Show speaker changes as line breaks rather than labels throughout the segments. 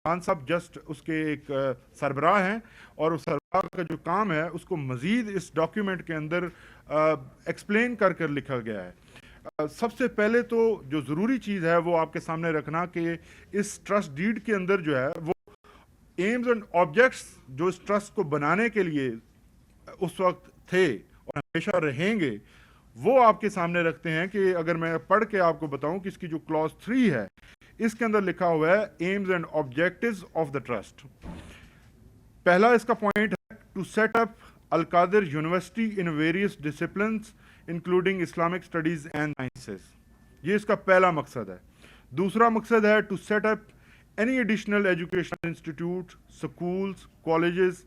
خان صاحب جسٹ اس کے ایک سربراہ ہیں، اور اس سربراہ کا جو کام ہے اس کو مزید اس ڈاکیومنٹ کے اندر ایکسپلین کر لکھا گیا ہے۔ سب سے پہلے تو جو ضروری چیز ہے وہ آپ کے سامنے رکھنا کہ اس ٹرسٹ ڈیڈ کے اندر جو ہے وہ ایمز اینڈ آبجیکٹس جو اس ٹرسٹ کو بنانے کے لیے اس وقت تھے اور ہمیشہ رہیں گے، وہ آپ کے سامنے رکھتے ہیں کہ اگر میں پڑھ کے آپ کو بتاؤں کہ اس کی جو کلاس 3 ہے اس کے اندر لکھا ہوا ہے aims and objectives of the trust. پہلا اس کا پوائنٹ ہے to set up Al-Qadir university in various disciplines including Islamic studies and sciences, یہ اس کا پہلا مقصد ہے۔ دوسرا مقصد ہے to set up any additional educational institute, schools, colleges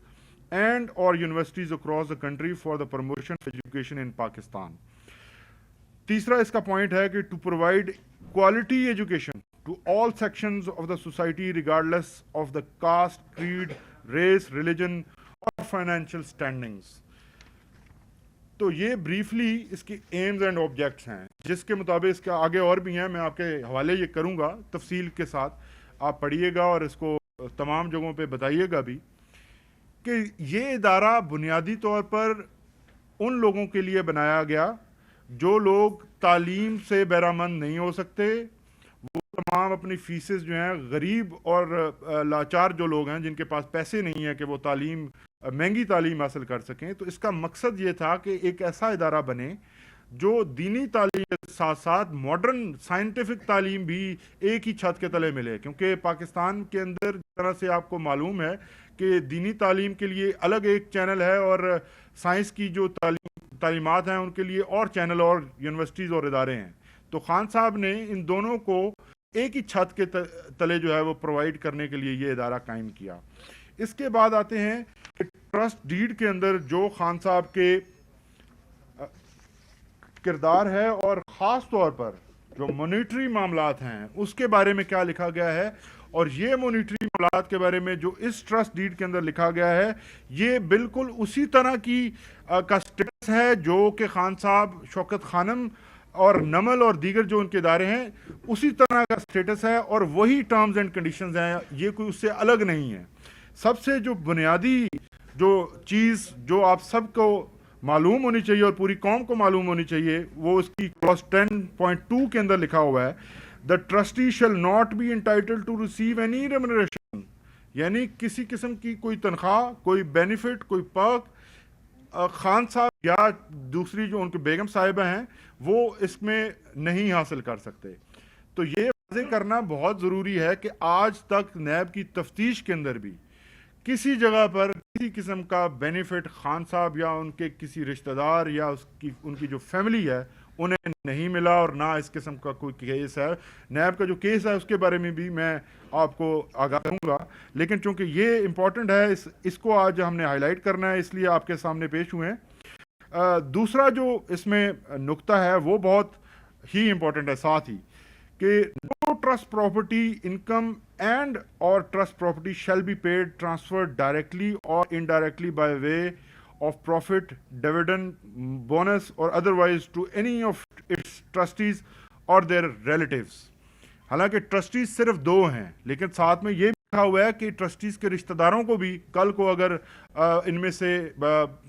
and or universities across the country for the promotion of education in Pakistan۔ تیسرا اس کا پوائنٹ ہے کہ to provide quality education to all sections of the society regardless of the caste, creed, race, religion or financial standings۔ تو یہ briefly اس کی Ms and objects ہیں، جس کے مطابق اس کے آگے اور بھی ہیں، میں آپ کے حوالے یہ کروں گا تفصیل کے ساتھ، آپ پڑھیے گا اور اس کو تمام جگہوں پہ بتائیے گا بھی کہ یہ ادارہ بنیادی طور پر ان لوگوں کے لیے بنایا گیا جو لوگ تعلیم سے بہرامند نہیں ہو سکتے، وہ تمام اپنی فیسز جو ہیں غریب اور لاچار جو لوگ ہیں جن کے پاس پیسے نہیں ہیں کہ وہ مہنگی تعلیم حاصل کر سکیں۔ تو اس کا مقصد یہ تھا کہ ایک ایسا ادارہ بنے جو دینی تعلیم کے ساتھ ساتھ ماڈرن سائنٹیفک تعلیم بھی ایک ہی چھت کے تلے ملے، کیونکہ پاکستان کے اندر جس طرح سے آپ کو معلوم ہے کہ دینی تعلیم کے لیے الگ ایک چینل ہے اور سائنس کی جو تعلیمات ہیں ان کے لیے اور چینل اور یونیورسٹیز اور ادارے ہیں۔ تو خان صاحب نے ان دونوں کو ایک ہی چھت کے تلے جو ہے وہ پرووائڈ کرنے کے لیے یہ ادارہ قائم کیا۔ اس کے بعد آتے ہیں کہ ٹرسٹ ڈیڈ کے اندر جو خان صاحب کے کردار ہے اور خاص طور پر جو مونیٹری معاملات ہیں اس کے بارے میں کیا لکھا گیا ہے، اور یہ مونیٹری معاملات کے بارے میں جو اس ٹرسٹ ڈیڈ کے اندر لکھا گیا ہے یہ بالکل اسی طرح کی کا سٹیٹس ہے جو کہ خان صاحب، شوکت خانم اور نمل اور دیگر جو ان کے ادارے ہیں اسی طرح کا سٹیٹس ہے، اور وہی ٹرمز اینڈ کنڈیشنز ہیں، یہ کوئی اس سے الگ نہیں ہے۔ سب سے جو بنیادی جو چیز جو آپ سب کو معلوم ہونی چاہیے اور پوری قوم کو معلوم ہونی چاہیے وہ اس کی کلاس 10.2 کے اندر لکھا ہوا ہے The trustee shall not be entitled to receive any remuneration، یعنی کسی قسم کی کوئی تنخواہ، کوئی بینیفٹ، کوئی پرک خان صاحب یا دوسری جو ان کے بیگم صاحبہ ہیں وہ اس میں نہیں حاصل کر سکتے۔ تو یہ واضح کرنا بہت ضروری ہے کہ آج تک نیب کی تفتیش کے اندر بھی کسی جگہ پر کسی قسم کا بینیفٹ خان صاحب یا ان کے کسی رشتہ دار یا ان کی جو فیملی ہے انہیں نہیں ملا، اور نہ اس قسم کا کوئی کیس ہے۔ نیب کا جو کیس ہے اس کے بارے میں بھی میں آپ کو آگاہ کروں گا، لیکن چونکہ یہ امپورٹنٹ ہے اس کو آج ہم نے ہائی لائٹ کرنا ہے، اس لیے آپ کے سامنے پیش ہوئے ہیں۔ دوسرا جو اس میں نقطہ ہے وہ بہت ہی امپورٹنٹ ہے ساتھ ہی، کہ no trust property income and or trust property shall be paid, transferred directly or indirectly by way of profit, dividend, bonus or otherwise to any of its trustees or their relatives۔ حالانکہ trustees صرف 2 ہیں، لیکن ساتھ میں یہ بھی لکھا ہوا ہے کہ ٹرسٹیز کے رشتہ داروں کو بھی کل کو اگر ان میں سے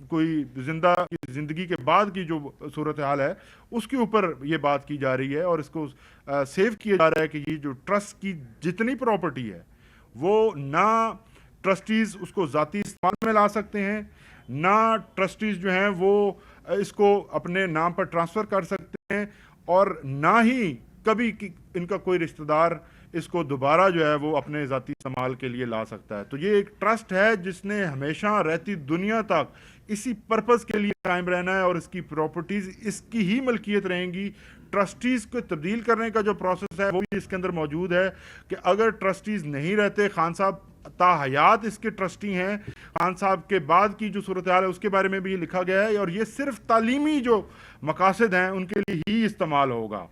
کوئی زندگی کے بعد کی جو صورتحال ہے اس کے اوپر یہ بات کی جا رہی ہے اور اس کو سیو کیا جا رہا ہے کہ یہ جو ٹرسٹ کی جتنی پراپرٹی ہے وہ نہ ٹرسٹیز اس کو ذاتی استعمال میں لا سکتے ہیں، نہ ٹرسٹیز جو ہیں وہ اس کو اپنے نام پر ٹرانسفر کر سکتے ہیں، اور نہ ہی کبھی ان کا کوئی رشتہ دار اس کو دوبارہ جو ہے وہ اپنے ذاتی استعمال کے لیے لا سکتا ہے۔ تو یہ ایک ٹرسٹ ہے جس نے ہمیشہ رہتی دنیا تک اسی پرپز کے لیے قائم رہنا ہے، اور اس کی پراپرٹیز اس کی ہی ملکیت رہیں گی۔ ٹرسٹیز کو تبدیل کرنے کا جو پروسیس ہے وہ بھی اس کے اندر موجود ہے کہ اگر ٹرسٹیز نہیں رہتے، خان صاحب تا حیات اس کے ٹرسٹی ہیں، خان صاحب کے بعد کی جو صورتحال ہے اس کے بارے میں بھی لکھا گیا ہے، اور یہ صرف تعلیمی جو مقاصد ہیں ان کے لیے ہی استعمال ہوگا۔